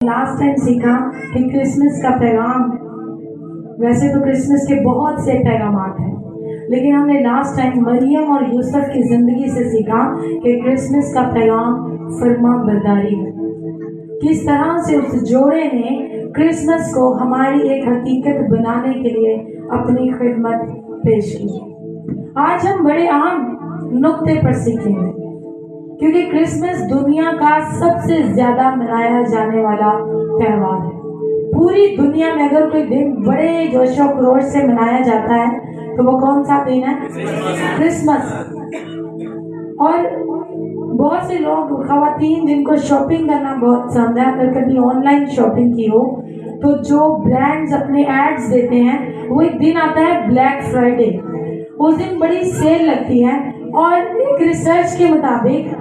Last time सीखा कि Christmas का पैगाम, वैसे तो क्रिसमस के बहुत से पैगामात हैं, लेकिन हमने लास्ट टाइम मरियम और यूसुफ की जिंदगी से सीखा कि क्रिसमस का पैगाम फर्मा बरदारी है। किस तरह से उस जोड़े ने क्रिसमस को हमारी एक हकीकत बनाने के लिए अपनी खिदमत पेश की। आज हम बड़े आम नुक्ते पर सीखेंगे, क्योंकि क्रिसमस दुनिया का सबसे ज्यादा मनाया जाने वाला त्योहार है। पूरी दुनिया में अगर कोई दिन बड़े जोशो खरोश से मनाया जाता है तो वो कौन सा दिन है? क्रिसमस। और बहुत से लोग, खवातीन जिनको शॉपिंग करना बहुत पसंद है, अगर कभी ऑनलाइन शॉपिंग की हो तो जो ब्रांड्स अपने एड्स देते हैं वो एक दिन आता है ब्लैक फ्राइडे। उस दिन बड़ी सेल लगती है और एक रिसर्च के मुताबिक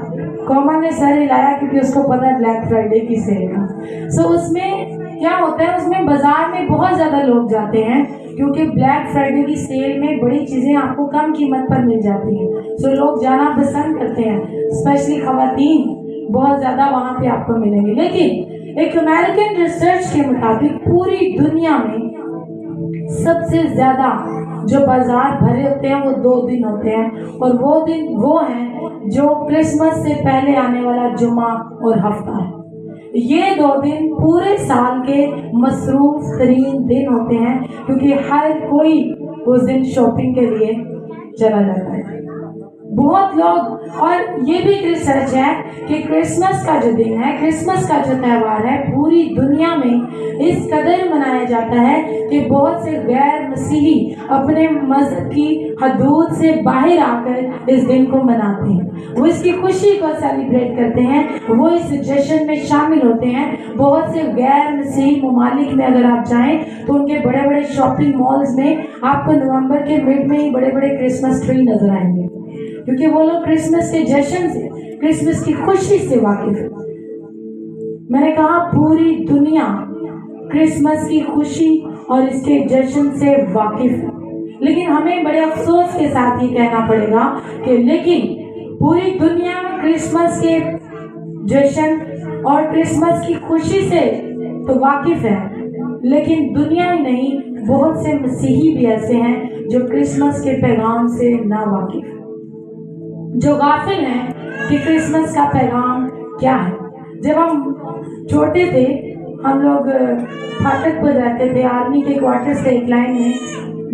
कॉमन ने सर हिलाया क्योंकि उसको पता है ब्लैक फ्राइडे की सेल का। सो उसमें क्या होता है, उसमें बाजार में बहुत ज्यादा लोग जाते हैं क्योंकि ब्लैक फ्राइडे की सेल में बड़ी चीजें आपको कम कीमत पर मिल जाती हैं। सो लोग जाना पसंद करते हैं, स्पेशली खवातीन बहुत ज्यादा वहां पे आपको मिलेंगे। लेकिन एक अमेरिकन रिसर्च के मुताबिक पूरी दुनिया में सबसे ज्यादा जो बाजार भरे होते हैं वो 2 दिन होते हैं, और वो दिन वो हैं जो क्रिसमस से पहले आने वाला जुम्मा और हफ्ता है। ये 2 दिन पूरे साल के मसरूफ तरीन दिन होते हैं क्योंकि हर कोई उस दिन शॉपिंग के लिए चला जाता है। बहुत लोग, और ये भी रिसर्च है कि क्रिसमस का जो दिन है, क्रिसमस का जो त्यौहार है, पूरी दुनिया में इस कदर मनाया जाता है कि बहुत से गैर मसीही अपने मज़हब की हदूद से बाहर आकर इस दिन को मनाते हैं। वो इसकी खुशी को सेलिब्रेट करते हैं, वो इस जश्न में शामिल होते हैं। बहुत से गैर मसीही ममालिक में अगर आप जाएं तो उनके बड़े बड़े शॉपिंग मॉल्स में आपको नवंबर के मिड में ही बड़े बड़े क्रिसमस ट्री नजर आएंगे, क्योंकि वो लोग क्रिसमस के जश्न से, क्रिसमस की खुशी से वाकिफ है। मैंने कहा पूरी दुनिया क्रिसमस की खुशी और इसके जश्न से वाकिफ है, लेकिन हमें बड़े अफसोस के साथ ये कहना पड़ेगा कि लेकिन पूरी दुनिया क्रिसमस के जश्न और क्रिसमस की खुशी से तो वाकिफ है, लेकिन दुनिया ही नहीं, बहुत से मसीही भी ऐसे हैं जो क्रिसमस के पैगाम से ना वाकिफ, जो गाफिल हैं कि क्रिसमस का पैगाम क्या है। जब हम छोटे थे, हम लोग फाटक पर रहते थे, आर्मी के क्वार्टर्स थे, एक लाइन में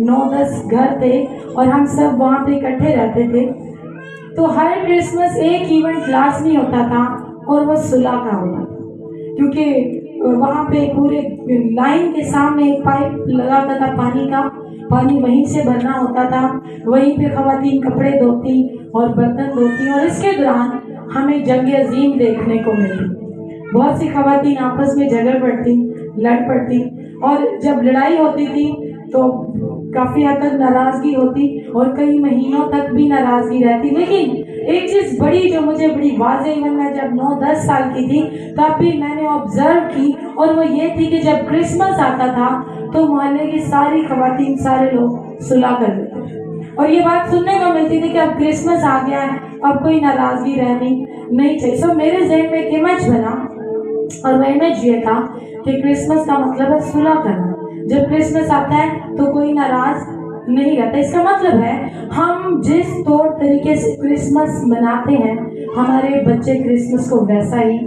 9-10 घर थे और हम सब वहाँ पे इकट्ठे रहते थे। तो हर क्रिसमस एक इवेंट लाजमी होता था और वो सुलह का होता था, क्योंकि वहाँ पे पूरे लाइन के सामने एक पाइप लगा होता था पानी का, पानी वहीं से भरना होता था, वहीं पे खवातीन कपड़े धोती और बर्तन धोती, और इसके दौरान हमें जंग अजीम देखने को मिलती। बहुत सी खवातीन आपस में झगड़ पड़ती, लड़ पड़ती, और जब लड़ाई होती थी तो काफी हद तक नाराजगी होती और कई महीनों तक भी नाराजगी रहती। लेकिन एक चीज बड़ी जो मुझे बड़ी वाज़ेह, इवन मैं जब 9-10 साल की थी तब भी मैंने ऑब्जर्व की, और वो ये थी कि जब क्रिसमस आता था तो मोहल्ले की सारी खवातीन, सारे लोग सुलह कर देते थे, और ये बात सुनने को मिलती थी कि अब क्रिसमस आ गया है, अब कोई नाराजगी रहनी नहीं चाहिए। सो मेरे ज़हन में एक इमेज बना, और वह इमेज ये था कि क्रिसमस का मतलब है सुलह करना। जब क्रिसमस आता है तो कोई नाराज नहीं रहता। इसका मतलब है हम जिस तौर तरीके से क्रिसमस मनाते हैं, हमारे बच्चे क्रिसमस को वैसा ही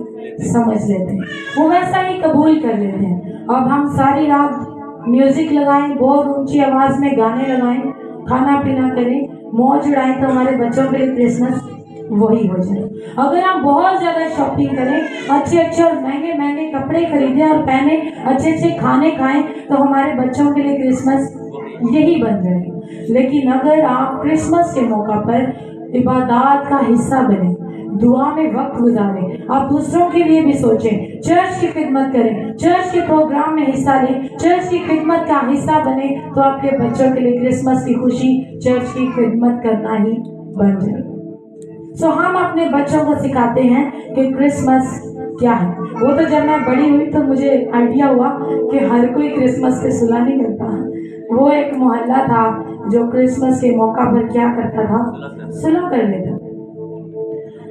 समझ लेते हैं, वो वैसा ही कबूल कर लेते हैं। अब हम सारी रात म्यूजिक लगाएं, बहुत ऊंची आवाज में गाने लगाएं, खाना पीना करें, मौज उड़ाएं, तो हमारे बच्चों के लिए क्रिसमस वही हो जाए। अगर हम बहुत ज्यादा शॉपिंग करें, अच्छे अच्छे और महंगे महंगे कपड़े खरीदें और पहने, अच्छे अच्छे खाने खाएं, तो हमारे बच्चों के लिए क्रिसमस यही बन जाए। लेकिन अगर आप क्रिसमस के मौका पर इबादत का हिस्सा बने, दुआ में वक्त गुजारें, आप दूसरों के लिए भी सोचें, चर्च की खिदमत करें, चर्च के प्रोग्राम में हिस्सा लें, चर्च की खिदमत का हिस्सा बने, तो आपके बच्चों के लिए क्रिसमस की खुशी चर्च की खिदमत करना ही बन जाए। सो हम अपने बच्चों को सिखाते हैं कि क्रिसमस क्या है। वो तो जब मैं बड़ी हुई तो मुझे आइडिया हुआ कि हर कोई क्रिसमस पे सुलह नहीं करता। वो एक मोहल्ला था जो क्रिसमस के मौका पर क्या करता था, सुलह कर लेता।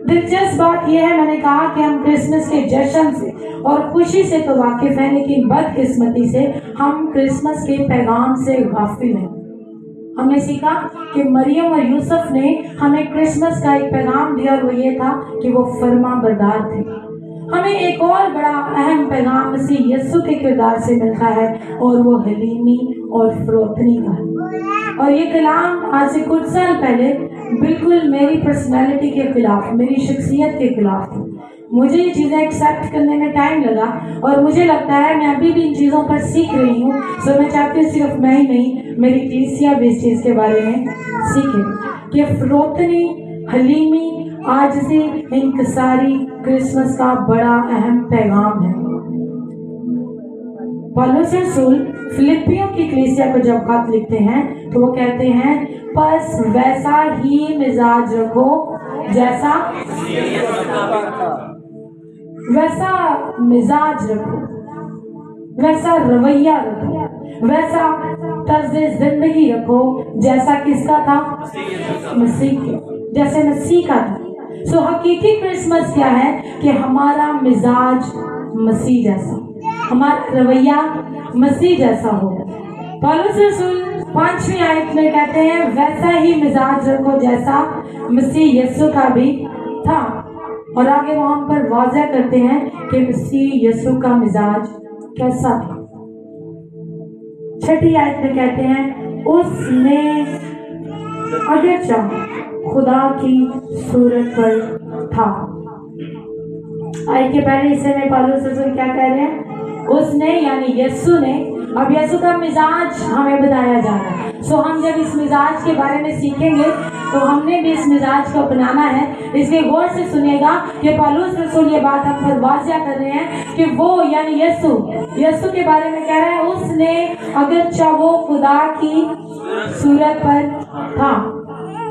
दिलचस्प बात यह है, मैंने कहा कि हम क्रिसमस के जश्न से और खुशी से तो वाकिफ हैं, लेकिन बदकिस्मती से हम क्रिसमस के पैगाम से गाफिल हैं। हमने सीखा कि मरियम और यूसुफ ने हमें क्रिसमस का एक पैगाम दिया और वो ये था कि वो फर्मा बरदार थे। हमें एक और बड़ा अहम पैगाम मसीह यीशु के किरदार से मिलता है और वो हलीमी और फरोतनी का है। और ये कलाम आज से कुछ साल पहले बिल्कुल मेरी पर्सनैलिटी के खिलाफ, मेरी शख्सियत के खिलाफ था। मुझे ये चीज़ें एक्सेप्ट करने में टाइम लगा और मुझे लगता है मैं अभी भी इन चीज़ों पर सीख रही हूँ। सो मैं चाहती हूँ सिर्फ मैं ही नहीं, मेरी कलीसिया भी इस चीज़ के बारे में सीखे कि फरोतनी, हलीमी आज से इंकसारी क्रिसमस का बड़ा अहम पैगाम है। पौलुस रसूल फिलिपियों की कलीसिया को जब खत लिखते हैं तो वो कहते हैं, बस वैसा ही मिजाज रखो जैसा, वैसा मिजाज रखो, वैसा रवैया रखो, वैसा तर्ज जिंदगी रखो जैसा किसका था? मसीह के, जैसे मसीह का था। सो हकीकी क्रिसमस क्या है कि हमारा मिजाज मसीह जैसा, हमारा रवैया मसीह जैसा हो। पौलुस रसूल 5वीं आयत में कहते हैं, वैसा ही मिजाज रखो जैसा मसीह यीशु का भी था। और आगे वो हम पर वाज़ह करते हैं कि मसीह यीशु का मिजाज कैसा था। 6ठी आयत में कहते हैं, उसने अगर चाहा खुदा की सूरत पर था। आयत के पहले हिस्से में पौलुस रसूल क्या कह रहे हैं? उसने यानी यीशु ने, अब यीशु का मिजाज हमें बताया जा रहा है। सो हम जब इस मिजाज के बारे में सीखेंगे तो हमने भी इस मिजाज को अपनाना है। इसलिए गौर से सुनिएगा कि पौलुस रसूल ये बात हम पर वाज़ह कर रहे हैं कि वो यानी यीशु के बारे में कह रहे हैं, उसने अगर चाहो खुदा की सूरत पर था।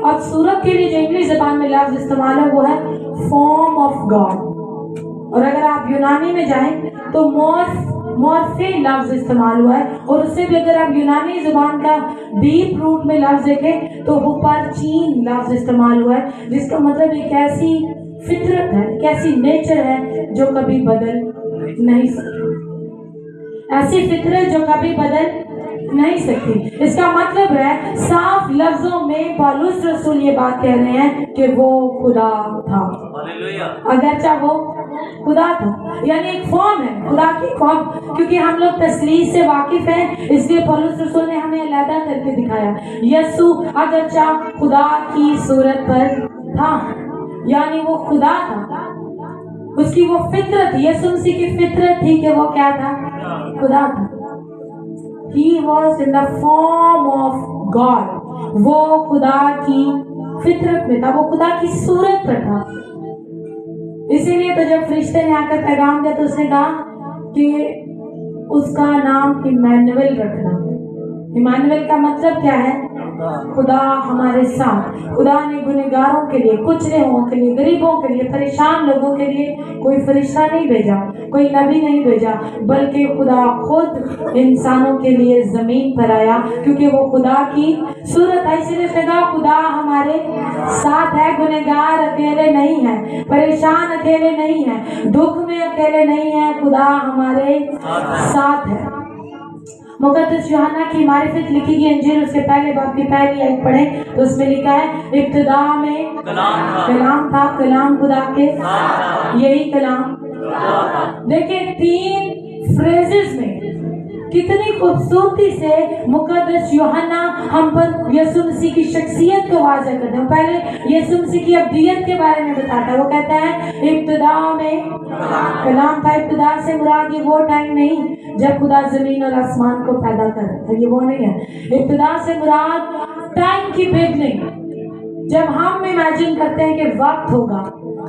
अब सूरत के लिए जो इंग्लिश जबान में लफ्ज इस्तेमाल है वो है फॉर्म ऑफ गॉड। और अगर आप यूनानी में जाएं तो मॉर्फे लफ्ज इस्तेमाल हुआ है। और उससे भी अगर आप यूनानी जुबान का डीप रूट में लफ्ज देखें तो हुपारचीन लफ्ज इस्तेमाल हुआ है, जिसका मतलब एक ऐसी फितरत है, एक ऐसी नेचर है जो कभी बदल नहीं सकती, ऐसी फितरत जो कभी बदल नहीं सकती। इसका मतलब है साफ लफ्जों में पौलुस रसूल ये बात कह रहे हैं कि वो खुदा था। अगरचा वो खुदा था, यानी एक फॉर्म है, खुदा की फॉर्म। क्योंकि हम लोग तस्लीस से वाकिफ हैं, इसलिए पौलुस रसूल ने हमें अलग करके दिखाया। यीशु अगरचा खुदा की सूरत पर था, यानी वो खुदा था। उसकी वो फितरत, यीशु मसीह की फितरत थी कि वो क्या था? खुदा था। He was in the form of God. वो खुदा की फितरत में था, वो खुदा की सूरत पर था। इसीलिए तो जब फरिश्ते ने आकर पैगाम दिया तो उसने कहा कि उसका नाम इमानुएल रखना। इमानुएल का मतलब क्या है? खुदा हमारे साथ। खुदा ने गुनहगारों के लिए, कुचले हुओं के लिए, गरीबों के लिए, परेशान लोगों के लिए कोई फरिश्ता नहीं भेजा, कोई नबी नहीं भेजा, बल्कि खुदा खुद इंसानों के लिए जमीन पर आया, क्योंकि वो खुदा की सूरत है। इसलिए कहा खुदा हमारे साथ है। गुनहगार अकेले नहीं है, परेशान अकेले नहीं है, दुख में अकेले नहीं है, खुदा हमारे साथ है। मुकद्दस यूहन्ना की मारिफत लिखी गई इंजील, उसके पहले बाब की पहली आयत पढ़ें तो उसमें लिखा है, इब्तिदा में कलाम था, कलाम खुदा के, यही कलाम। देखिए 3 फ्रेजेस में कितनी खूबसूरती से मुकद्दस यूहन्ना हम पर यीशु मसीह की शख्सियत को वाज़ह करते हैं। पहले यीशु मसीह की अब्दियत के बारे में बताता है। वो कहता है इब्तिदा में कलाम था। इब्तिदा से मुराद ये वो टाइम नहीं जब खुदा जमीन और आसमान को पैदा कर रहा था, ये वो नहीं है। इब्तिदा से मुराद टाइम की बिगनिंग, जब हम इमेजिन करते हैं कि वक्त होगा,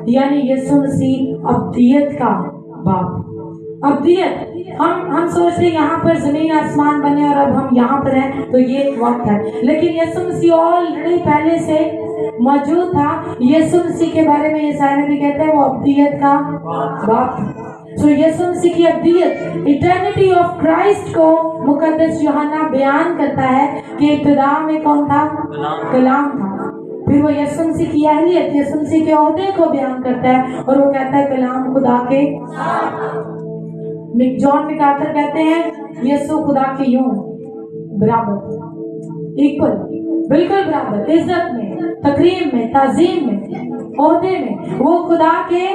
यानी यीशु मसीह अब्दियत का बाप। अब्दियत हम सोचते हैं यहाँ पर जमीन आसमान बने और अब हम यहाँ पर हैं तो ये वक्त है, लेकिन यीशु मसीह ऑलरेडी पहले से मौजूद था। यीशु मसीह के बारे में यशायाह नबी कहते हैं वो अब्दियत का बाप था। सो यीशु मसीह की अब्दियत, इटर्निटी ऑफ क्राइस्ट को मुकद्दस यूहन्ना बयान करता है कि इब्तिदा में कौन था? कलाम था। फिर वो यीशु मसीह की अहलियत, यीशु मसीह के ओहदे को बयान करता है और वो कहता है कलाम खुदा के। जॉन मैकार्थर कहते हैं यीशु खुदा के यूं बराबर, इक्वल, बिल्कुल बराबर, इज्जत में, तकरीम में, ताजीम में, ओहदे में वो खुदा के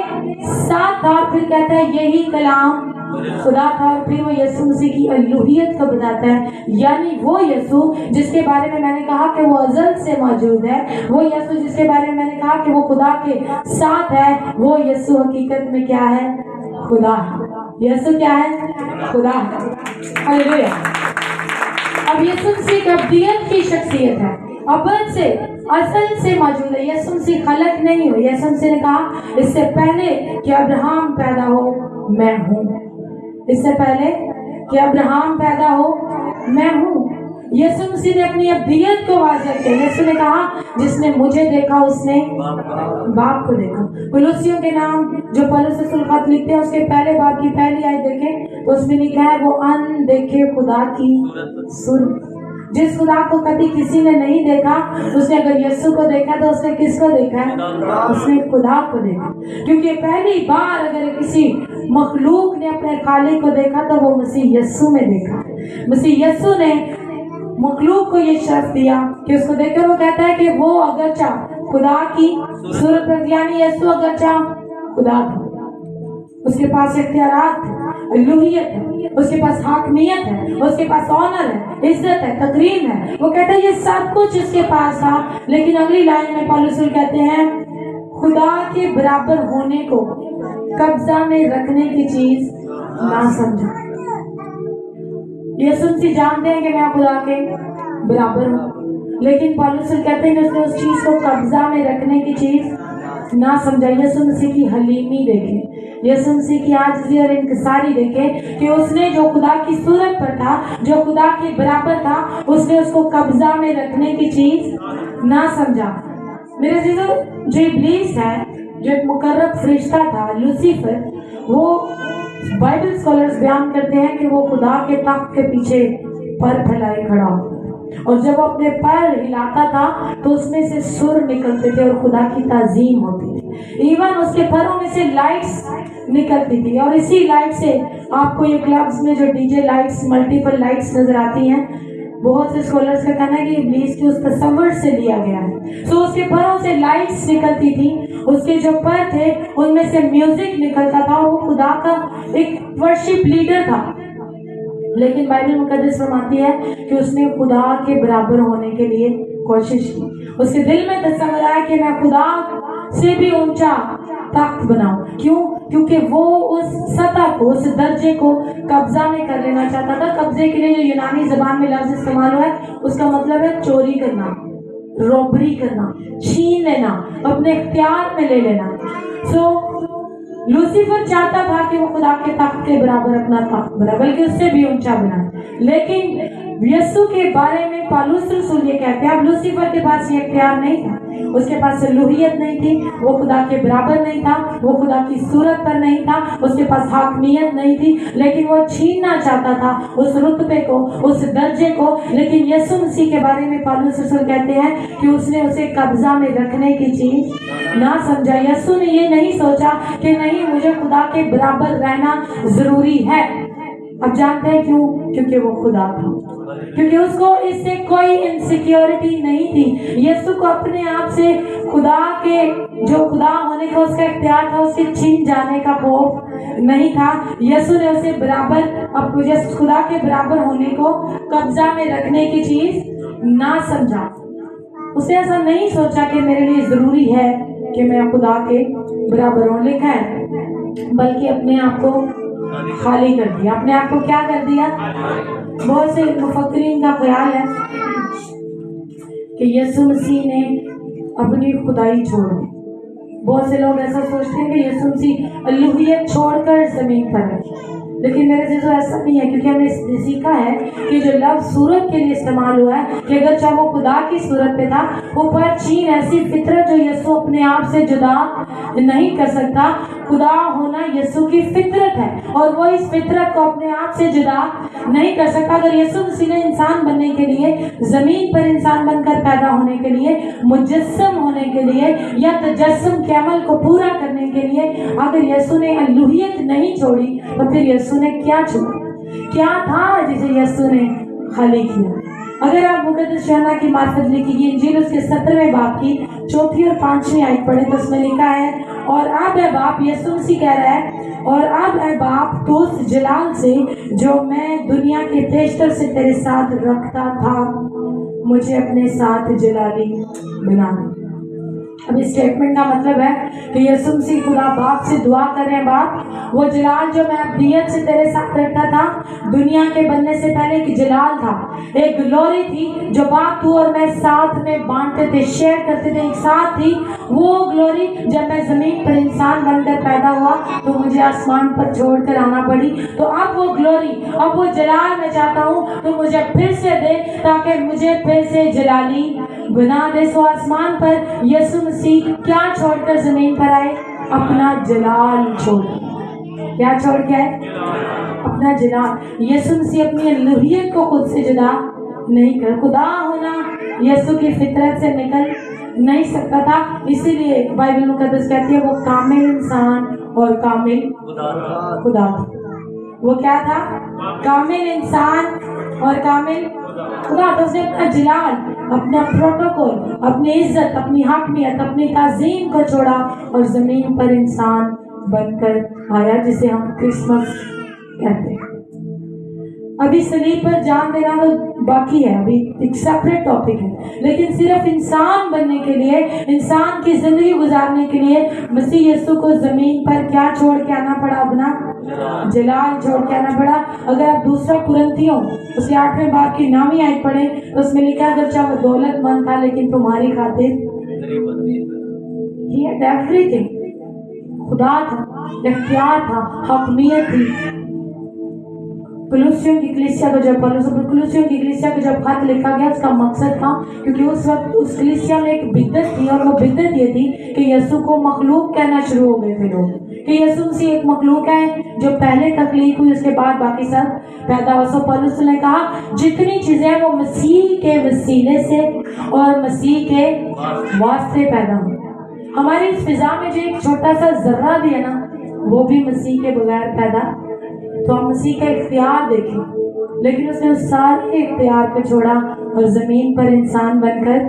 साथ था। फिर कहता है यही कलाम खुदा था। और फिर वो यीशु मसीह की अलूहियत को बताता है, यानी वो यीशु जिसके बारे में मैंने कहा कि वो अज़ल से मौजूद है, वो यीशु जिसके बारे में मैंने कहा कि वो खुदा के साथ है, वो यीशु हकीकत में क्या है? खुदा है। यीशु क्या है? खुदा है। हालेलुया। अब यीशु मसीह की अब्दियत की शख्सियत है, अब्द से, असल से मौजूद है। यीशु मसीह खलक नहीं हो। यीशु मसीह ने कहा इससे पहले कि अब्राहम पैदा हो मैं हूँ, इससे पहले कि अब्राहम पैदा हो मैं हूँ। यीशु मसीह ने अपनी अब्दियत को वाज़ेह किया। यीशु ने कहा जिसने मुझे देखा उसने बाप को देखा। कुलुसियों के नाम जो पौलुस रसूल खत लिखते हैं उसके पहले बाप की पहली आयत देखें तो उसमें लिखा है वो अनदेखे खुदा की सूरत। जिस खुदा को कभी किसी ने नहीं देखा, उसने अगर यीशु को देखा तो उसने किसको देखा है? उसने खुदा को देखा। क्योंकि पहली बार अगर किसी मखलूक ने अपने खालिक को देखा तो वो मसीह यीशु में देखा। मसीह यीशु ने मखलूक को ये शर्फ दिया कि उसको देखकर वो कहता है कि वो अगर चाह खुदा की सूरत पर, यानी यीशु अगर चाह खुदा था, उसके पास इख्तियारात है, अलूहियत है, उसके पास हाकमियत है, उसके पास ऑनर है, इज्जत है, तकरीम है। वो कहता है ये सब कुछ उसके पास था। लेकिन अगली लाइन में पौलुस कहते हैं खुदा के बराबर होने को कब्जा में रखने की चीज ना समझा। यीशु मसीह जानते हैं कि मैं खुदा के बराबर हूँ, लेकिन पौलुस कहते हैं कि उसने उस चीज को कब्जा में रखने की चीज ना समझा। यीशु मसीह की हलीमी देखे, यीशु मसीह की आजिज़ी और इंकिसारी देखे कि उसने जो खुदा की सूरत पर था, जो खुदा के बराबर था, उसने उसको कब्जा में रखने की चीज ना समझा। मेरे अज़ीज़ों, जो इब्लीस है, जो एक मुकर्रब फरिश्ता था लूसीफर, वो बाइबल स्कॉलर्स बयान करते हैं कि वो खुदा के तख्त के पीछे पर फैलाए खड़ा होता था और जब वो अपने पैर हिलाता था तो उसमें से सुर निकलते थे और खुदा की ताजीम होती थी। इवन उसके पैरों में से लाइट्स निकलती थी और इसी लाइट से आपको ये क्लब्स में जो डीजे लाइट्स, मल्टीपल लाइट्स नजर आती हैं, बहुत से स्कॉलर्स का कहना है कि इब्लीस की उस तस्वर से लिया गया है। सो उसके पैरों से लाइट्स निकलती थी, उसके जो पैर थे उनमें से म्यूजिक निकलता था और वो खुदा का एक वर्शिप लीडर था। लेकिन बाइबल मुकद्दस फरमाती है कि उसने खुदा के बराबर होने के लिए कोशिश की। उसके दिल में तसव्वुर आया कि मैं खुदा से भी ऊंचा तख्त बनाऊं। क्यों? क्योंकि वो उस सतह को, उस दर्जे को कब्जा में कर लेना चाहता था। कब्जे के लिए जो यूनानी जबान में लफ्ज इस्तेमाल हुआ है उसका मतलब है चोरी करना, रॉबरी करना, छीन लेना, अपने इख्तियार में ले लेना। सो लूसीफर चाहता था कि वो खुदा के तख्त के बराबर अपना तख्त बना, बल्कि उससे भी ऊंचा बना। लेकिन यीशु के बारे में पौलुस रसूल ये कहते हैं अब लूसीफर के पास ये इख्तियार नहीं था, उसके पास अलूहियत नहीं थी, वो खुदा के बराबर नहीं था, वो खुदा की सूरत पर नहीं था, उसके पास हाकमियत नहीं थी, लेकिन वो छीनना चाहता था उस रुतबे को, उस दर्जे को। लेकिन यीशु मसीह के बारे में पौलुस रसूल कहते हैं कि उसने उसे कब्जा में रखने की चीज ना समझा। यीशु ने ये नहीं सोचा कि नहीं, मुझे खुदा के बराबर रहना जरूरी है। अब जानते हैं क्यों? क्योंकि वो खुदा था, क्योंकि उसको इससे कोई इनसिक्योरिटी नहीं थी। यीशु को अपने आप से खुदा के, जो खुदा होने का उसका इख्तियार था, उसके छीन जाने का खौफ नहीं था। यीशु ने उसे बराबर, अब खुदा के बराबर होने को कब्जा में रखने की चीज ना समझा। उसे ऐसा नहीं सोचा कि मेरे लिए जरूरी है कि मैं खुदा के बराबर हूँ, लिखा है, बल्कि अपने आप को खाली कर दिया। अपने आप को क्या कर दिया? बहुत से मुफक्किरीन का ख्याल है कि यीशु मसीह ने अपनी खुदाई छोड़ दी। बहुत से लोग ऐसा सोचते हैं कि यीशु मसीह अलूहियत छोड़कर जमीन पर है, लेकिन मेरे से तो ऐसा नहीं है, क्योंकि हमने सीखा है कि जो लफ्ज सूरत के लिए इस्तेमाल हुआ है कि अगर चाहे वो खुदा की सूरत पे था, वो पर छीन ऐसी फितरत जो यीशु अपने आप से जुदा नहीं कर सकता। خدا ہونا یسوع کی فطرت ہے اور وہ اس فطرت کو اپنے آپ سے جدا نہیں کر سکتا. اگر یسوع مسیح نے انسان بننے کے لیے, زمین پر انسان بن کر پیدا ہونے کے لیے, مجسم ہونے کے لیے یا تجسم کے عمل کو پورا کرنے کے لیے اگر یسوع نے الوہیت نہیں چھوڑی تو پھر یسوع نے کیا چھوڑا؟ کیا تھا جسے یسوع نے خالی کیا؟ اگر آپ مقدس یوحنا کی معرفت لکھی گئی انجیل اس کے 17ویں باب کی 4 اور 5 آیت پڑھیں تو اس میں لکھا ہے, اور اب اے باپ, یسوع مسیح کہہ رہا ہے, اور اب اے باپ تو اس جلال سے جو میں دنیا کے پیشتر سے تیرے ساتھ رکھتا تھا مجھے اپنے ساتھ جلالی بنا دے. اب اس اسٹیٹمنٹ کا مطلب ہے کہ یسوع مسیح خدا باپ سے دعا کر رہے ہیں, باپ وہ جلال جو میں ابدیت سے تیرے ساتھ رکھتا تھا, دنیا کے بننے سے پہلے ایک جلال تھا, ایک گلوری تھی جو باپ تو اور میں ساتھ میں بانٹتے تھے, شیئر کرتے تھے, ایک ساتھ تھی. وہ گلوری جب میں زمین پر انسان بن کر پیدا ہوا تو مجھے آسمان پر چھوڑ کر آنا پڑی. تو اب وہ گلوری, اب وہ جلال میں چاہتا ہوں تو مجھے پھر سے دے تاکہ مجھے پھر سے جلالی بنا دے. سو آسمان پر یسوع مسیح کیا چھوڑ کر زمین پر آئے؟ اپنا جلال چھوڑ. کیا چھوڑ کے آئے؟ اپنا جلال. یسوع مسیح اپنی الوہیت کو خود سے جدا نہیں کر, خدا ہونا یسوع کی فطرت سے نکل نہیں سکتا تھا. اسی لیے بائبل مقدس کہتی ہے وہ کامل انسان اور کامل خدا تھا. وہ کیا تھا؟ کامل انسان اور کامل خدا. تو اس نے اپنا جلال, اپنا پروٹوکول, اپنی عزت, اپنی حاکمیت, اپنی تعظیم کو چھوڑا اور زمین پر انسان بن کر آیا, جسے ہم کرسمس کہتے ہیں. ابھی صلیب پر جان دینا تو باقی ہے, ابھی ایک سیپریٹ ٹاپک ہے, لیکن صرف انسان بننے کے لیے, انسان کی زندگی گزارنے کے لیے مسیح یسوع کو زمین پر کیا چھوڑ کے آنا پڑا؟ اپنا جلال چھوڑ کے آنا پڑا. اگر آپ دوسرا قرنتیوں اس کے 8ویں باب کی 9ویں آیت پڑھیں تو اس میں لکھا ہے اگرچہ وہ دولت مند تھا لیکن تمہاری خاطر he had everything. خدا تھا, اختیار تھا, حکمیت تھی. کلوسیوں کی کلیسیا کو جب خط لکھا گیا اس کا مقصد تھا, کیونکہ اس وقت اس کلیسیا میں ایک بدعت تھی, اور وہ بدعت یہ تھی کہ یسوع کو مخلوق کہنا شروع ہو گئے تھے لوگ, کہ یسوع مسیح ایک مخلوق ہے جو پہلے تخلیق ہوئی, اس کے بعد باقی سب پیدا ہوا. سو پولس نے کہا جتنی چیزیں وہ مسیح کے وسیلے سے اور مسیح کے واسطے پیدا ہوئی. ہماری اس فضا میں جو ایک چھوٹا سا ذرہ بھی ہے نا, وہ بھی مسیح کے بغیر پیدا. تو ہم مسیح کا اختیار دیکھیں, لیکن اس نے اس سارے اختیار کو چھوڑا اور زمین پر انسان بن کر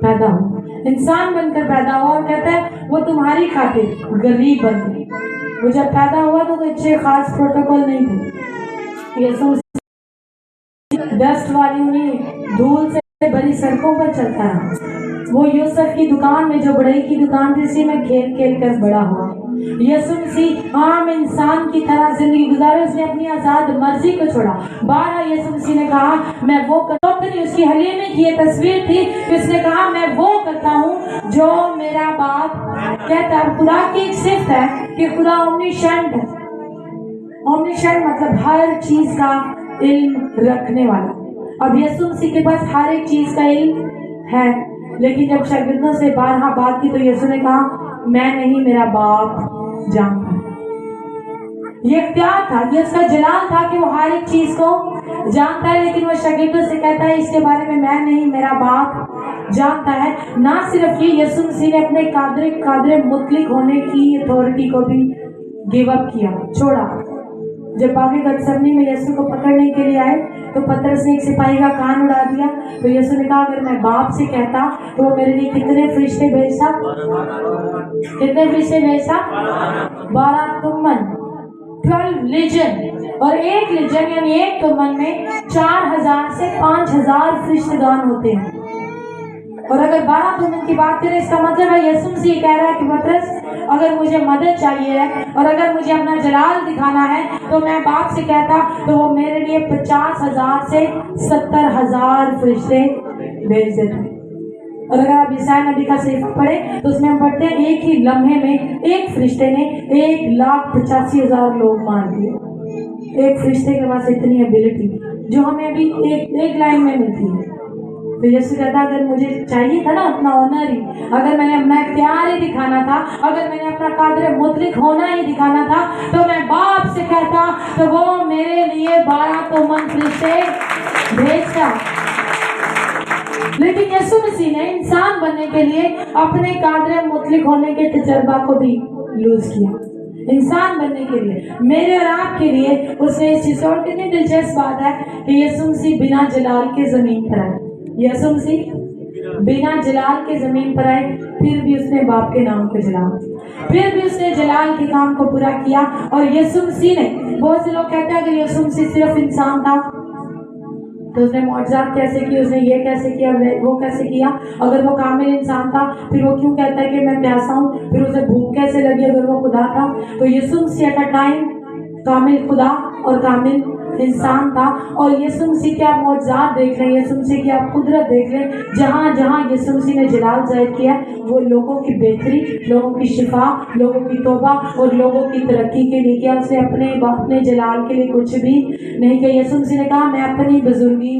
پیدا ہوا. انسان بن کر پیدا ہوا اور کہتا ہے وہ تمہاری خاطر غریب بن گئی. وہ جب پیدا ہوا تو کوئی اچھے خاص پروٹوکول نہیں تھے. یسوع ڈسٹ والی انہیں دھول سے بڑی سڑکوں پر چلتا ہے. وہ یوسف کی دکان میں جو بڑائی کی دکان تھی اسی میں کھیل کھیل کر بڑا ہوا. یسوع مسیح عام انسان کی طرح زندگی گزارے, اس نے اپنی آزاد مرضی کو چھوڑا. بارہ یسوع مسیح نے کہا میں وہ کرتا ہوں. اس کی حلیمے کی یہ تصویر تھی کہ اس نے کہا میں وہ کرتا ہوں جو میرا باپ کہتا ہے. خدا کی ایک صفت ہے کہ خدا اومنیشنٹ ہے. اومنیشنٹ مطلب ہر چیز کا علم رکھنے والا. اب یسوع مسیح کے پاس ہر ایک چیز کا علم ہے, لیکن جب شاگردوں سے بارہا بات کی تو یسوع نے کہا میں نہیں, میرا باپ جانتا ہے. یہ اختیار تھا, یہ اس کا جلال تھا کہ وہ ہر ایک چیز کو جانتا ہے, لیکن وہ شاگردوں سے کہتا ہے اس کے بارے میں نہیں, میرا باپ جانتا ہے. نہ صرف یہ, یسوع مسیح نے اپنے قادر مطلق ہونے کی اتھارٹی کو بھی گیو اپ کیا, چھوڑا. جب آگے گتسمنی میں یسوع کو پکڑنے کے لیے آئے تو پترس نے ایک سپاہی کا کان اڑا دیا. تو یسوع نے کہا اگر میں باپ سے کہتا تو وہ میرے لیے کتنے فرشتے بھیجتا؟ کتنے فرشتے بھیجتا؟ 12 تمن, 12 لیجن. اور ایک لیجن یعنی ایک تمن میں 4000 سے 5000 فرشتگان ہوتے ہیں. اور اگر 12 تمن کی بات کریں اس کا مطلب ہے یسوع مسیح کہہ رہا ہے کہ پترس اگر مجھے مدد چاہیے ہے اور اگر مجھے اپنا جلال دکھانا ہے تو میں باپ سے کہتا تو وہ میرے لیے 50,000 سے 70,000 فرشتے بھیج دیتے. اور اگر آپ عیسائی نبی کا صحیفہ پڑھیں تو اس میں ہم پڑھتے ہیں ایک ہی لمحے میں ایک فرشتے نے 1,85,000 لوگ مار دیے. ایک فرشتے کے پاس اتنی ایبلٹی جو ہمیں ابھی ایک لائن میں ملتی ہے. تو یسوع کہتا اگر مجھے چاہیے تھا نا اپنا آنر ہی، اگر میں نے اپنا اختیار ہی دکھانا تھا، اگر میں نے اپنا قادر مطلق ہونا ہی دکھانا تھا، تو میں باپ سے کہتا تو وہ میرے لیے 12 تومن فرشتے بھیجتا۔ لیکن یسوع مسیح نے انسان بننے کے لیے اپنے قادر مطلق ہونے کے تجربہ کو بھی لوز کیا۔ انسان بننے کے لیے، میرے اور آپ کے لیے اس نے اس چیز، اور کتنی دلچسپ بات ہے کہ یسوع مسیح بنا جلال کے زمین پر آئے۔ یسوع مسیح بنا جلال کے زمین پر آئے، پھر بھی اس نے باپ کے نام کو جلال، پھر بھی اس نے جلال کے کام کو پورا کیا۔ اور یسوع مسیح نے، بہت سے لوگ کہتے ہیں کہ یسوع مسیح صرف انسان تھا تو اس نے معجزات کیسے کی، اس نے یہ کیسے کیا، وہ کیسے کیا؟ اگر وہ کامل انسان تھا پھر وہ کیوں کہتا ہے کہ میں پیاسا ہوں؟ پھر اسے بھوک کیسے لگی اگر وہ خدا تھا؟ تو یسوع مسیح ایٹ اے ٹائم کامل خدا اور کامل انسان تھا۔ اور یسوع مسیح کے آپ معجزات دیکھ لیں، یسوع مسیح کی آپ قدرت دیکھ لیں، جہاں جہاں یسوع مسیح نے جلال ظاہر کیا وہ لوگوں کی بہتری، لوگوں کی شفا، لوگوں کی توبہ اور لوگوں کی ترقی کے لیے کیا۔ اس نے اپنے جلال کے لیے کچھ بھی نہیں کیا۔ یسوع مسیح نے کہا میں اپنی بزرگی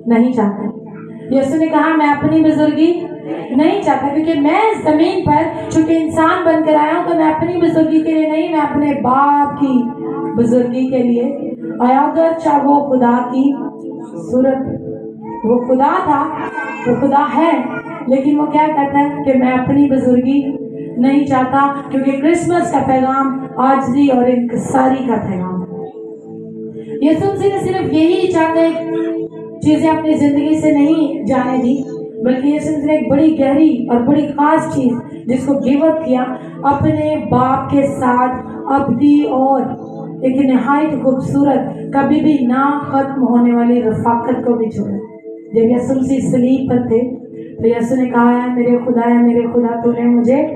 نہیں چاہتا، یسوع نے کہا میں اپنی بزرگی نہیں چاہتا، کیونکہ میں اس زمین پر چونکہ انسان بن کر آیا ہوں تو میں اپنی بزرگی کے لیے نہیں، میں اپنے باپ کی بزرگی کے لیے آیا۔ اگرچہ وہ خدا کی صورت، وہ خدا تھا، وہ خدا ہے، لیکن وہ کیا کہتا ہے کہ میں اپنی بزرگی نہیں چاہتا، کیونکہ کرسمس کا پیغام عاجزی اور انکساری کا پیغام ہے۔ یسوع مسیح نے صرف یہی چاہتے چیزیں اپنی زندگی سے نہیں جانے دی، بلکہ یسوع مسیح نے ایک بڑی گہری اور بڑی خاص چیز جس کو گیو اپ کیا، اپنے باپ کے ساتھ ابدی اور ایک نہایت خوبصورت کبھی بھی نہ ختم ہونے والی رفاقت کو بھی چھوڑا۔ جب یسوع مسیح صلیب پر تھے تو یسوع نے کہا ہے میرے خدا تو نے مجھے،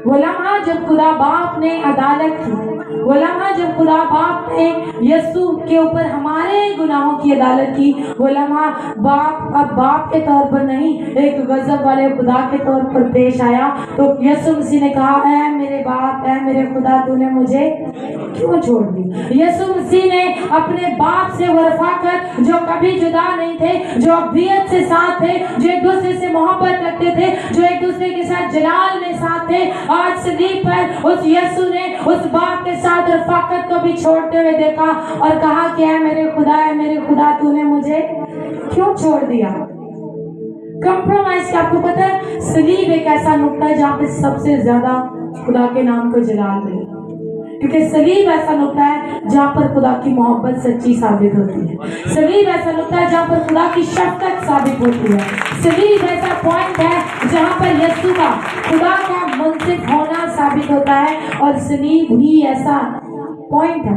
وہ لمحہ جب خدا باپ نے عدالت کی، وہ لمحہ جب خدا باپ نے یسوع کے اوپر ہمارے گناہوں کی عدالت کی، وہ لمحہ باپ اب باپ کے طور پر نہیں ایک غضب والے خدا کے طور پر پیش آیا۔ تو یسوع مسیح نے کہا اے میرے باپ، اے میرے خدا تو نے مجھے کیوں چھوڑ دی؟ یسوع مسیح نے اپنے باپ سے وہ رفاقت جو کبھی جدا نہیں تھے، جو ابدیت سے ساتھ تھے، جو ایک دوسرے سے محبت رکھتے تھے، جو ایک دوسرے کے ساتھ جلال میں ساتھ تھے، آج صلیب پر اس یسوع نے اس باپ کے ساتھ رفاقت کو بھی چھوڑتے ہوئے دیکھا اور کہا کہ اے میرے خدا تو نے مجھے کیوں چھوڑ دیا؟ کمپرومائز کا آپ کو پتہ ہے صلیب ایک ایسا نقطہ ہے جہاں پہ سب سے زیادہ خدا کے نام کو جلال ملے، کیونکہ صلیب ایسا نقطہ ہے جہاں پر خدا کی محبت سچی ثابت ہوتی ہے، صلیب ایسا نقطہ ہے جہاں پر خدا کی شفقت ثابت ہوتی ہے، صلیب ایسا پوائنٹ ہے جہاں پر یسوع کا خدا کا منصف ہونا ثابت ہوتا ہے، اور صلیب ہی ایسا پوائنٹ ہے،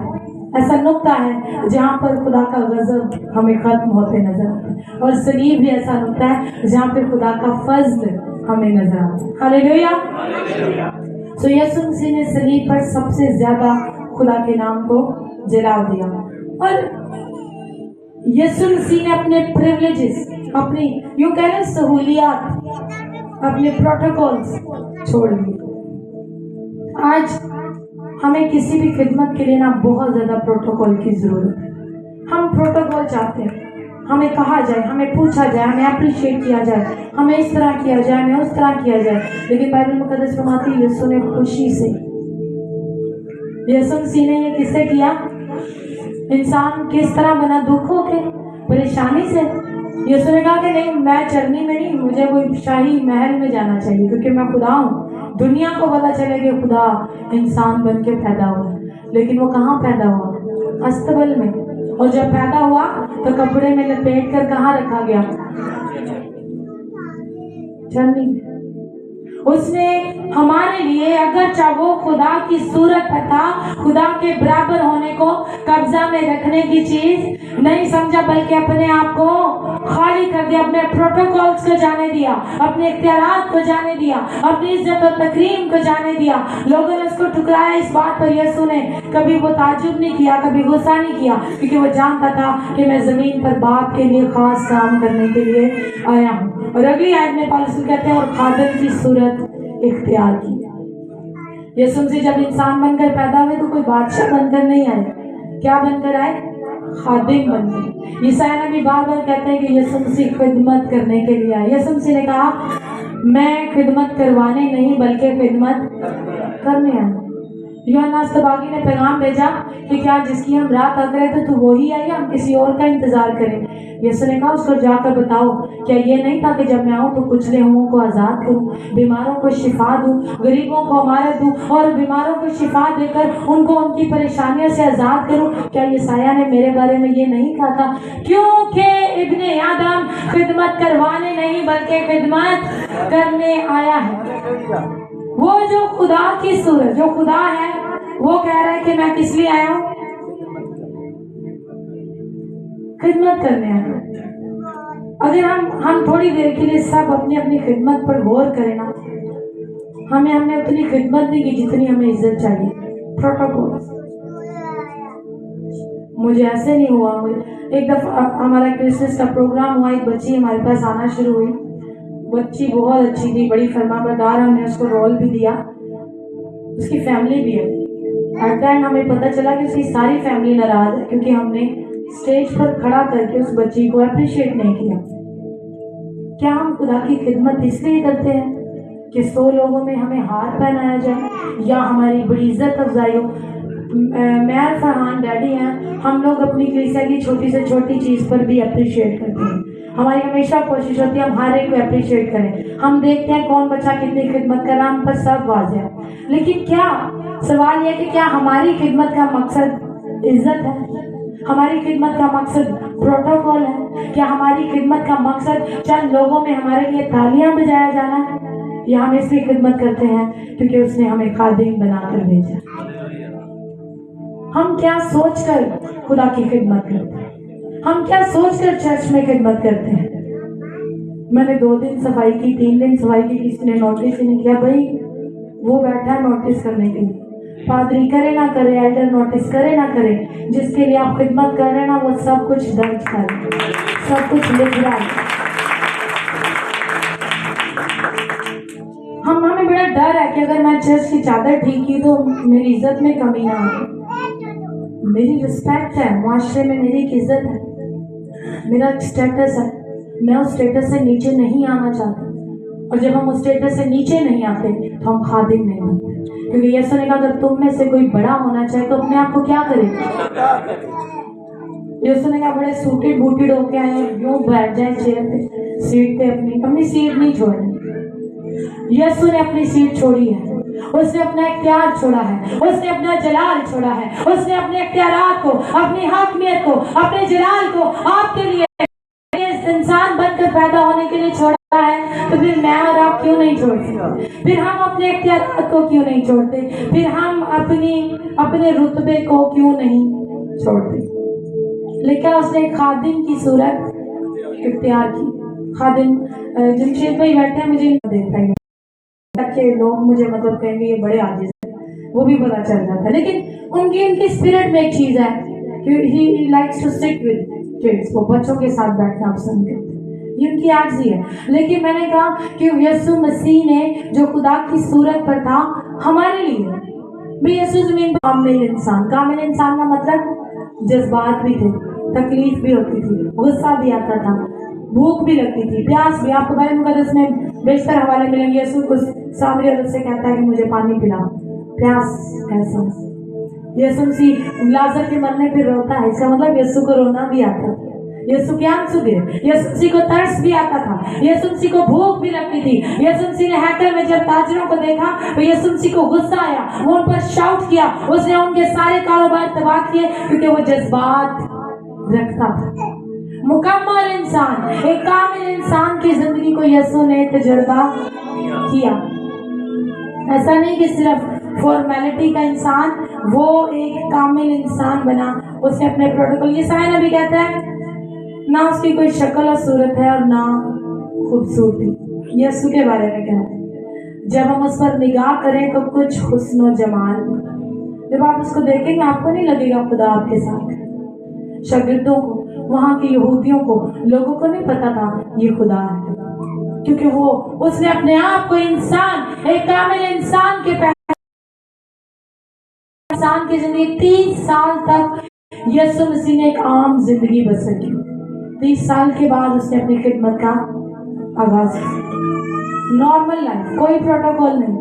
ایسا نقطہ ہے جہاں پر خدا کا غضب ہمیں ختم ہوتے نظر آتا ہے، اور صلیب بھی ایسا نقطہ ہے جہاں پہ خدا کا فضل ہمیں نظر آتا ہے۔ ہاللیلویہ۔ تو یسوع مسیح نے صلیب پر سب سے زیادہ خدا کے نام کو جلا دیا، اور یسوع مسیح نے اپنے پریولیجز، اپنی یوں کہہ لیں سہولیات، اپنے پروٹوکولز چھوڑ دیے۔ آج ہمیں کسی بھی خدمت کے لیے نا بہت زیادہ پروٹوکول کی ضرورت ہے۔ ہم پروٹوکول چاہتے ہیں، ہمیں کہا جائے، ہمیں پوچھا جائے، ہمیں اپریشیٹ کیا جائے، ہمیں اس طرح کیا جائے، ہمیں اس طرح کیا جائے، لیکن بائبل مقدس فرماتی ہے یسوع نے خوشی سے، یسوع مسیح نے یہ کس سے کیا؟ انسان کس طرح بنا؟ دکھوں کے، پریشانی سے۔ یسوع نے کہا کہ نہیں، میں چرنی میں نہیں، مجھے کوئی شاہی محل میں جانا چاہیے کیونکہ میں خدا ہوں۔ دنیا کو پتا چلے کہ خدا انسان بن کے پیدا ہوا، لیکن وہ کہاں پیدا ہوا؟ استبل میں، اور جب پیدا ہوا تو کپڑے میں لپیٹ کر کہاں رکھا گیا؟ چرنی میں۔ اس نے ہمارے لیے، اگرچہ وہ خدا کی صورت پر تھا، خدا کے برابر ہونے کو قبضہ میں رکھنے کی چیز نہیں سمجھا، بلکہ اپنے آپ کو خالی کر دیا، اپنے پروٹوکولز کو جانے دیا، اپنے اختیارات کو جانے دیا، اپنی عزت و تکریم کو جانے دیا۔ لوگوں نے اس کو ٹھکرایا، اس بات پر یسوع نے کبھی وہ تعجب نہیں کیا، کبھی غصہ نہیں کیا، کیونکہ وہ جانتا تھا کہ میں زمین پر باپ کے لیے خاص کام کرنے کے لیے آیا ہوں۔ اور اگلی آیت میں پالس کہتے ہیں اور خادم کی صورت اختیار کی۔ یسوع مسیح جب انسان بن کر پیدا ہوئے تو کوئی بادشاہ بن کر نہیں آئے، کیا بن کر آئے؟ खादिम बन गए। यशायाह नबी बार बार कहते हैं कि यीशु मसीह खिदमत करने के लिए आए। यीशु मसीह ने कहा मैं खिदमत करवाने नहीं बल्कि खिदमत करने आया। यूहन्ना अस्तबागी ने पैगाम भेजा कि क्या जिसकी हम राह तक रहे थे तो वो ही आई, हम किसी और का इंतजार करें। यीशु ने कहा उसको जाकर बताओ, क्या ये नहीं था कि जब मैं आऊं तो कुचले हुओं को आजाद करूं, बीमारों को शिफा दूं, गरीबों को अमानत दूं और बीमारों को शिफा देकर उनको उनकी परेशानियों से आजाद करूं। क्या यशायाह ने मेरे बारे में ये नहीं कहा था? क्योंकि इब्ने आदम खिदमत करवाने नहीं बल्कि खिदमत करने आया है। वो जो खुदा की सूरत, जो खुदा है, वो कह रहा है कि मैं किस लिए आया हूं? खिदमत करने आया हूं। अगर हम थोड़ी देर के लिए सब अपनी अपनी खिदमत पर गौर करें ना, हमने उतनी खिदमत नहीं की जितनी हमें इज्जत चाहिए। प्रोटोकॉल मुझे ऐसे नहीं हुआ। एक दफा हमारा क्रिसमस का प्रोग्राम हुआ, एक बच्ची हमारे पास आना शुरू हुई। बच्ची बहुत अच्छी थी, बड़ी फरमाबरदार, हमने उसको रोल भी दिया, उसकी फैमिली भी है। एट टाइम हमें पता चला कि उसकी सारी फैमिली नाराज है क्योंकि हमने स्टेज पर खड़ा करके उस बच्ची को अप्रिशिएट नहीं किया। क्या हम खुदा की खिदमत इसलिए करते हैं कि 100 लोगों में हमें हार पहनाया जाए या हमारी बड़ी इज्जत अफजाई हो? मैं और फरहान डैडी हैं, हम लोग अपनी कलीसिया की छोटी से छोटी चीज़ पर भी अप्रिशिएट करते हैं। हमारी हमेशा कोशिश होती है हम हर एक को अप्रिशिएट करें। हम देखते हैं कौन बच्चा कितनी खिदमत कर रहा है, हम पर सब वाज़ेह है। लेकिन क्या सवाल यह कि क्या हमारी खिदमत का मकसद इज्जत है? हमारी खिदमत का मकसद प्रोटोकॉल है? क्या हमारी खिदमत का मकसद चंद लोगों में हमारे लिए तालियां बजाया जाना है? या हम इसलिए खिदमत करते हैं क्योंकि उसने हमें खादिम बनाकर भेजा? हम क्या सोचकर खुदा की खिदमत करते हैं? हम क्या सोचकर चर्च में खिदमत करते हैं? मैंने 2 दिन सफाई की, 3 दिन सफाई की, किसी ने नोटिस ही नहीं किया। भाई वो बैठा नोटिस करने के लिए। पादरी करे ना करे, एल्डर नोटिस करे ना करे, जिसके लिए आप खिदमत कर रहे हैं ना वो सब कुछ दर्ज कर, सब कुछ लिख रहा है। हमें बड़ा डर है कि अगर मैं चर्च की चादर ठीक की तो मेरी इज्जत में कमी ना आए। मेरी रिस्पेक्ट है, माशरे में मेरी एक इज्जत है, मेरा एक स्टेटस है। मैं उस स्टेटस से नीचे नहीं आना चाहता। और जब हम उस स्टेटस से नीचे नहीं आते तो हम खादिम नहीं बनते। क्योंकि यीशु ने कहा अगर तुम में से कोई बड़ा होना चाहे तो अपने आप को क्या करे? यीशु ने कहा बड़े सूटेड बूटेड होके आए यूं बैठ जाए चेयर पे, सीट पे, अपनी सीट नहीं छोड़नी। यीशु ने अपनी सीट छोड़ी है, उसने अपना इख्तियार छोड़ा है, उसने अपना जलाल छोड़ा है, उसने अपने इख्तियारात को, अपनी हाकमियत को, अपने जलाल को आपके लिए इंसान बनकर पैदा होने के लिए छोड़ा है। तो फिर मैं और आप क्यों नहीं छोड़ते? फिर हम अपने इख्तियारात को क्यों नहीं छोड़ते? फिर हम अपने रुतबे को क्यों नहीं छोड़ते? लेकिन उसने खादिम की सूरत इख्तियार की। खादिम जमशेद भाई बैठे हैं, मुझे देखता है कि लोग मुझे मतलब कहेंगे ये बड़े आजिज हैं, वो भी पता चल जाता है। लेकिन उनकी स्पिरिट में एक चीज है कि he likes to sit with kids, वो बच्चों के साथ बैठना पसंद करते हैं, ये उनकी आर्जी है। लेकिन मैंने कहा कि यीशु मसीह ने जो खुदा की सूरत पर था हमारे लिए, भाई यीशु जमीन पर कामिल इंसान। कामिल इंसान का मतलब जज्बात भी थे, तकलीफ भी होती थी, गुस्सा भी आता था, भूख भी लगती थी, प्यास भी। आपको बाइबल मुकद्दस में बेशतर हवाले मिलेंगे। यीशु कुछ सामरी औरत से कहता है कि मुझे पानी पिलाओ, प्यास ऐसा। यीशु मसीह लाजर के मरने पर रोता है, इसका मतलब यीशु को रोना भी आता था। यीशु क्या आंसू दे, यीशु मसीह को तरस भी आता था, यीशु मसीह को भूख भी लगती थी। यीशु मसीह ने हैकल में जब ताजरों को देखा तो यीशु मसीह को गुस्सा आया, वो उन पर शाउट किया, उसने उनके सारे कारोबार तबाह किए क्योंकि वो जज्बात रखता था। मुकम्मल इंसान, एक कामिल इंसान की जिंदगी को यीशु ने तजुर्बा किया। ऐसा नहीं कि सिर्फ फॉर्मेलिटी का इंसान, वो एक कामिल इंसान बना, उसने अपने प्रोटोकॉल। यशायाह नबी कहता है ना उसकी कोई शक्ल और सूरत है और ना खूबसूरती। यीशु के बारे में कहता है जब हम उस पर निगाह करें तो कुछ हुस्न और जमाल, जब आप उसको देखेंगे आपको नहीं लगेगा खुदा आपके साथ। शागिर्दों को, वहां के यहूदियों को, लोगों को नहीं पता था ये खुदा है, क्योंकि उसने अपने आप को इंसान, एक कामिल इंसान के इंसान की जिंदगी 30 साल तक یسوع مسیح نے ایک عام زندگی بسر کی. 30 سال کے بعد اس نے اپنی خدمت کا آغاز کیا. نارمل لائف, کوئی پروٹوکول نہیں.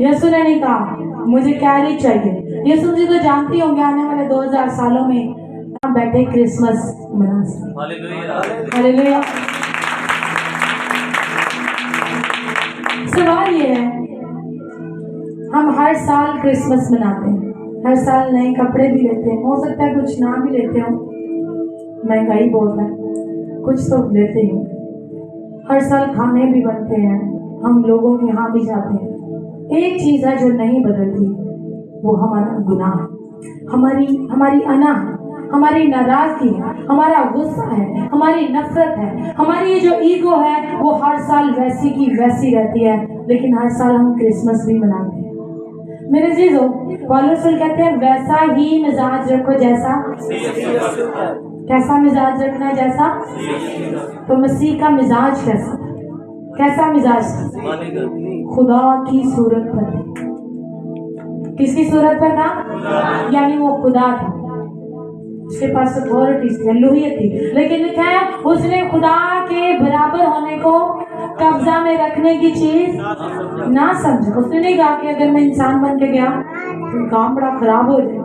یسوع نے نہیں کہا مجھے کیری چاہیے. یسوع جی تو جانتی ہوں گے آنے والے 2000 سالوں میں ہم بیٹھے کرسمس منا سکتے. ہاللیلویا. سوال یہ ہے, ہم ہر سال کرسمس مناتے ہیں, ہر سال نئے کپڑے بھی لیتے ہیں, ہو سکتا ہے کچھ نہ بھی لیتے ہوں, مہنگائی بہت ہے, کچھ تو لیتے ہوں. ہر سال کھانے بھی بنتے ہیں, ہم لوگوں کے یہاں بھی جاتے ہیں. ایک چیز ہے جو نہیں بدلتی, وہ ہمارا گناہ ہے, ہماری انا ہے, ہماری ناراضگی ہے, ہمارا غصہ ہے, ہماری نفرت ہے, ہماری یہ جو ایگو ہے وہ ہر سال ویسی کی ویسی رہتی ہے. لیکن ہر سال ہم کرسمس بھی مناتے ہیں. میرے عزیزو, پالوس کہتے ہیں ویسا ہی مزاج رکھو جیسا. کیسا مزاج رکھنا ہے جیسا. تو مسیح کا مزاج کیسا مزاج تھا؟ خدا کی صورت پر. کس کی صورت پر تھا؟ یعنی وہ خدا تھا, اس کے پاس اتھارٹیز تھی, الوہیت تھی, لیکن لکھا ہے اس نے خدا کے برابر ہونے کو قبضہ میں رکھنے کی چیز نہ سمجھا. اس نے نہیں کہا کہ اگر میں انسان بن کے گیا تو کام بڑا خراب ہو جائے.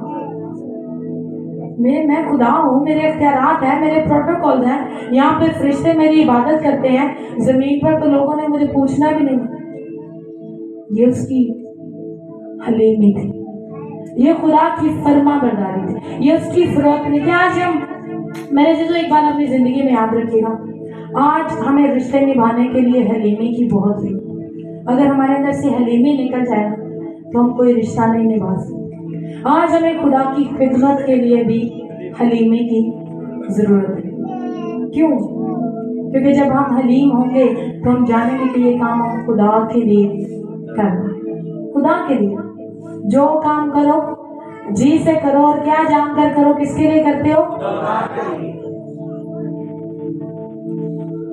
میں خدا ہوں, میرے اختیارات ہیں, میرے پروٹوکول ہیں. یہاں پہ فرشتے میری عبادت کرتے ہیں, زمین پر تو لوگوں نے مجھے پوچھنا بھی نہیں. یہ اس کی حلیمی تھی, یہ خدا کی فرما برداری تھی, یہ اس کی فروخت نہیں تھی. آج ہم, میرے جیسو ایک بات اپنی زندگی میں یاد رکھیے گا, آج ہمیں رشتے نبھانے کے لیے حلیمی کی بہت ضرورت. اگر ہمارے اندر سے حلیمی نکل جائے تو ہم کوئی رشتہ نہیں نبھا سکتے. آج ہمیں خدا کی خدمت کے لیے بھی حلیمی کی ضرورت ہے. کیوں؟ کیونکہ جب ہم حلیم ہوں گے تو ہم جانیں گے کہ یہ کام ہم خدا کے لیے کرنا ہے. خدا کے لیے جو کام کرو جی سے کرو, اور کیا جان کر کرو. کس کے لیے کرتے ہو؟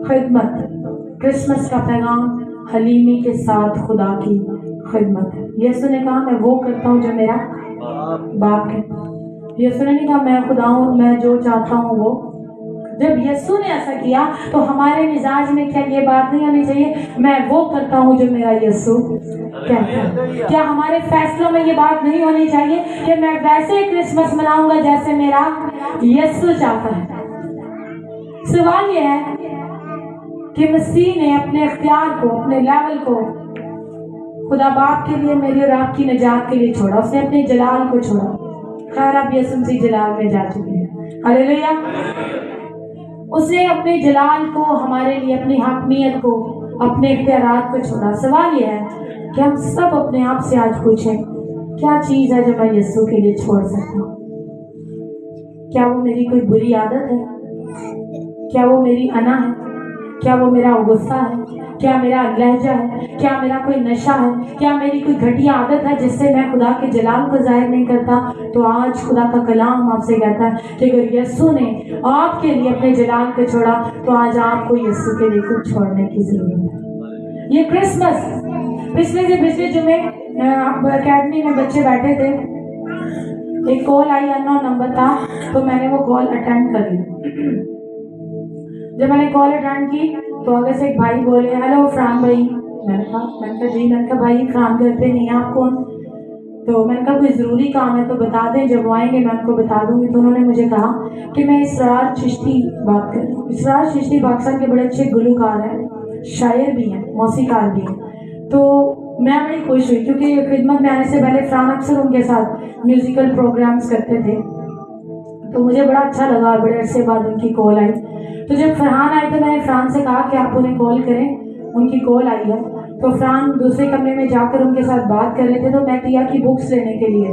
خدمت. کرسمس کا پیغام حلیمی کے ساتھ خدا کی خدمت ہے. یسوع نے کہا میں وہ کرتا ہوں جو میرا باپ ہے. یسوع نے نہیں کہا میں خدا ہوں, میں جو چاہتا ہوں وہ. جب یسوع نے ایسا کیا تو ہمارے مزاج میں کیا یہ بات نہیں ہونی چاہیے میں وہ کرتا ہوں جو میرا یسوع کہتا ہے؟ کیا ہمارے فیصلوں میں یہ بات نہیں ہونی چاہیے کہ میں ویسے کرسمس مناؤں گا جیسے میرا یسوع چاہتا ہے؟ سوال یہ ہے کہ مسیح نے اپنے اختیار کو, اپنے لیول کو خدا باپ کے لیے, میری اور آپ کی نجات کے لیے چھوڑا. اس نے اپنے جلال کو چھوڑا. خیر اب یسوع مسیح جلال میں جا چکے ہیں. ہاللیلویا. اس نے اپنے جلال کو ہمارے لیے, اپنی حاکمیت کو, اپنے اختیارات کو چھوڑا. سوال یہ ہے کہ ہم سب اپنے آپ سے آج پوچھیں کیا چیز ہے جو میں یسوع کے لیے چھوڑ سکتا ہوں؟ کیا وہ میری کوئی بری عادت ہے؟ کیا وہ میری انا ہے؟ کیا وہ میرا غصہ ہے؟ کیا میرا لہجہ ہے؟ کیا میرا کوئی نشہ ہے؟ کیا میری کوئی گھٹیا عادت ہے جس سے میں خدا کے جلال کو ظاہر نہیں کرتا؟ تو آج خدا کا کلام آپ سے کہتا ہے کہ اگر یسوع نے آپ کے لیے اپنے جلال کو چھوڑا تو آج آپ کو یسوع کے لیے کچھ چھوڑنے کی ضرورت ہے. یہ کرسمس پچھلے جمعے اکیڈمی میں بچے بیٹھے تھے, ایک کال آئی, انون نمبر تھا, تو میں نے وہ کال اٹینڈ کر لی. جب میں نے کال اٹینڈ کی تو آگے سے ایک بھائی بولے ہیلو فران بھائی. میں نے کہا جی. میں نے کہا بھائی فران گھر پہ نہیں ہے, آپ کون؟ تو میں نے کہا کوئی ضروری کام ہے تو بتا دیں, جب وہ آئیں گے میں ان کو بتا دوں گی. تو انہوں نے مجھے کہا کہ میں اسرار چشتی بات کر رہی ہوں. اسرار چشتی پاکستان کے بڑے اچھے گلوکار ہیں, شاعر بھی ہیں, موسیقار بھی ہیں. تو میں بڑی خوش ہوئی کیونکہ خدمت میں آنے سے پہلے فران اکثر ان کے ساتھ میوزیکل پروگرامز کرتے تھے, تو مجھے بڑا اچھا لگا. بڑے عرصے بعد ان کی کال آئی. تو جب فرحان آئے تو میں نے فرحان سے کہا کہ آپ انہیں کال کریں. ان کی کال آئی ہے. تو فرحان دوسرے کمرے میں جا کر ان کے ساتھ بات کر رہے تھے, تو میں ٹیا کی بکس لینے کے لیے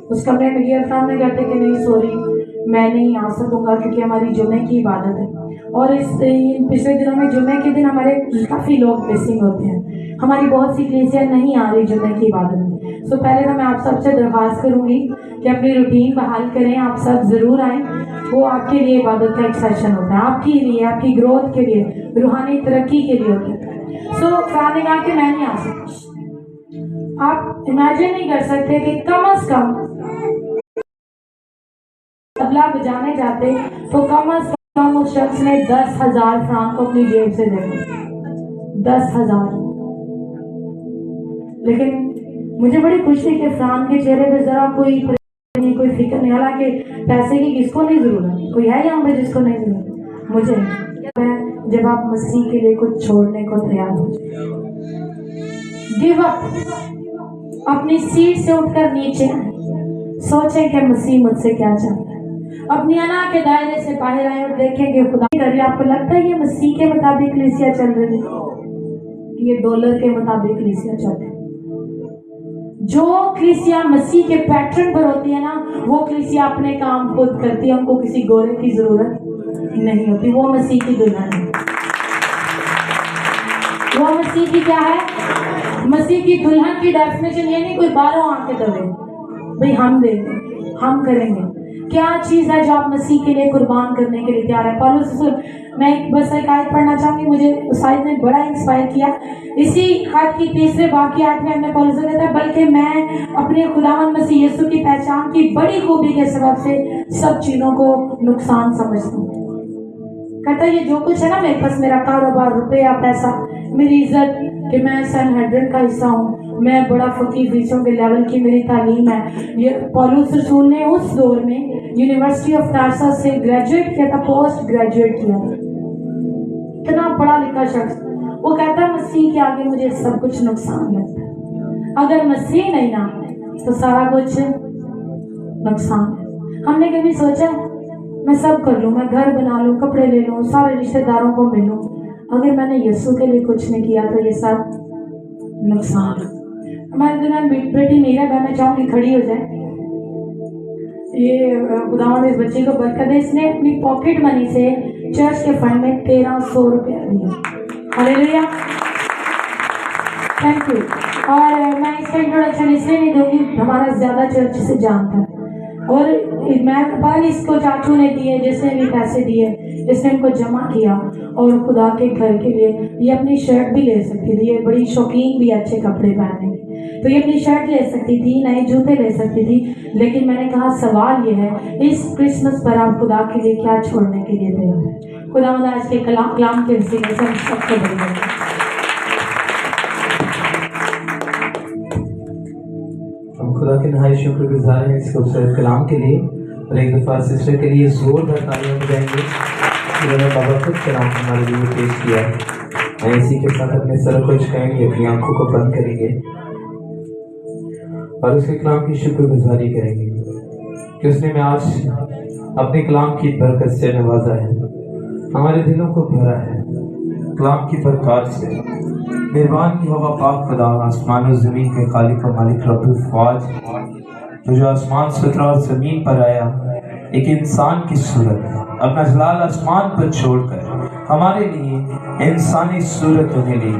اس کمرے میں گیا. فرحان نے کہتے کہ نہیں سوری میں نہیں آ سکوں گا کیونکہ ہماری جمعے کی عبادت ہے, اور اس پچھلے دنوں میں جمعے کے دن ہمارے کافی لوگ مسنگ ہوتے ہیں. ہماری بہت سی کلیسیاں نہیں آ رہی جمعے کی عبادت میں. سو پہلے تو میں آپ سب سے درخواست کروں گی کہ اپنی روٹین بحال کریں, آپ سب ضرور آئیں. وہ آپ کے لیے عبادت کا ایک سیشن ہوتا ہے, آپ کے لیے, آپ کی گروتھ کے لیے, روحانی ترقی کے لیے ہوتا ہے. سو فرحان نے کہا کہ میں نہیں آ سکتا. آپ امیجن نہیں کر سکتے کہ کم از کم तबला बजाने जाते तो कम अज कम उस शख्स ने 10,000 फ्रांक को अपनी जेब से दे दिए, 10,000। लेकिन मुझे बड़ी खुशी कि फ्रांक के चेहरे पे जरा कोई नहीं, कोई फिक्र नहीं। हालांकि पैसे की किसको नहीं जरूरत, कोई है यहाँ पे जिसको नहीं जरूरत, मुझे नहीं। जब आप मसीह के लिए कुछ छोड़ने को तैयार हो जाए, गिव अप, अपनी सीट से उठकर नीचे आए, सोचें कि मसीह मुझसे क्या चाहता है, अपनी अना के दायरे से बाहर आए और देखें कि खुदा कर आपको लगता है ये मसीह के मुताबिक कलीसिया चल रही है, ये डॉलर के मुताबिक कलीसिया चल रही है। जो कलीसिया मसीह के पैटर्न पर होती है ना, वो कलीसिया अपने काम खुद करती है, उनको किसी गोरे की जरूरत नहीं होती। वो मसीह की दुल्हन है, वो मसीह की क्या है, मसीह की दुल्हन की डेफिनेशन ये नहीं कोई बाहरों आके दबे, भाई हम देंगे, हम करेंगे। क्या चीज है जो आप मसीह के लिए कुर्बान करने के लिए तैयार है। पौलुस रसूल, मैं बस एक आयत पढ़ना चाहूंगी, मुझे उस आयत ने बड़ा इंस्पायर किया। इसी खत की तीसरे बाब की 8वें में पौलुस कहता है, बल्कि मैं अपने खुदावंद मसीह यीशु की पहचान की बड़ी खूबी के सबब से सब चीजों को नुकसान समझता हूँ। कहता है ये जो कुछ है ना मेरे पास, मेरा कारोबार, रुपया, पैसा, मेरी इज्जत, कि मैं सैनहेड्रिन का हिस्सा हूँ, मैं बड़ा फकीर फीसों के लेवल की मेरी तालीम है। ये पौलुस रसूल ने उस दौर में यूनिवर्सिटी ऑफ टारसस से ग्रेजुएट किया था, पोस्ट ग्रेजुएट किया था, इतना पढ़ा लिखा शख्स। वो कहता है मसीह के आगे मुझे सब कुछ नुकसान लगता है, अगर मसीह नहीं ना तो सारा कुछ नुकसान है। हमने कभी सोचा मैं सब कर लूँ, मैं घर बना लूँ, कपड़े ले लूँ, सारे रिश्तेदारों को मिलूँ, अगर मैंने यीशु के लिए कुछ नहीं किया तो ये सब नुकसान है। हमारे दिन बेटी मीरा बहन, मैं चाहूंगी खड़ी हो जाए। ये खुदावंद इस बच्ची को बरकत दे, इसने अपनी पॉकेट मनी से चर्च के फंड में 1300 रुपया दिया। Hallelujah, thank you. और मैं इसका इंट्रोडक्शन इसलिए नहीं दूंगी, हमारा ज्यादा चर्च से जानता है, और मैं पता नहीं इसको चाचू ने दिए, जिसने भी पैसे दिए, इसने इनको जमा किया, और खुदा के घर के लिए ये अपनी शर्ट भी ले सकती थी, ये बड़ी शौकीन भी अच्छे कपड़े पहनने की, तो ये अपनी शर्ट ले सकती थी, नए जूते ले सकती थी। लेकिन मैंने कहा सवाल ये है, इस क्रिसमस पर आप खुदा के लिए क्या छोड़ने के लिए तैयार है। खुदा आज के कलाम के वसीले से सबको बड़ी खुदा के नहाय शुक्रगुजार हैं इस खूबसूरत कलाम के लिए, और एक दफ़ा सिस्टर के लिए जोरदार तालियां बजाएंगे। उन्होंने बाबा खुद कलाम हमारे लिए पेश किया है। मैं इसी के साथ अपने सर को झुकाएंगे, अपनी आंखों को बंद करेंगे और उसके कलाम की शुक्रगुजारी करेंगे कि उसने मैं आज अपने कलाम की बरकत से नवाजा है, हमारे दिलों को भरा है कलाम की बरकत से। मेहरबान की हवा पाक खुदा, आसमान और ज़मीन के खालिक और मालिक रब्बुल फ़ौज, तो जो आसमान से उतरा और ज़मीन पर आया, एक इंसान की सूरत, अपना जलाल आसमान पर छोड़कर हमारे लिए इंसानी सूरत उन्हें ली।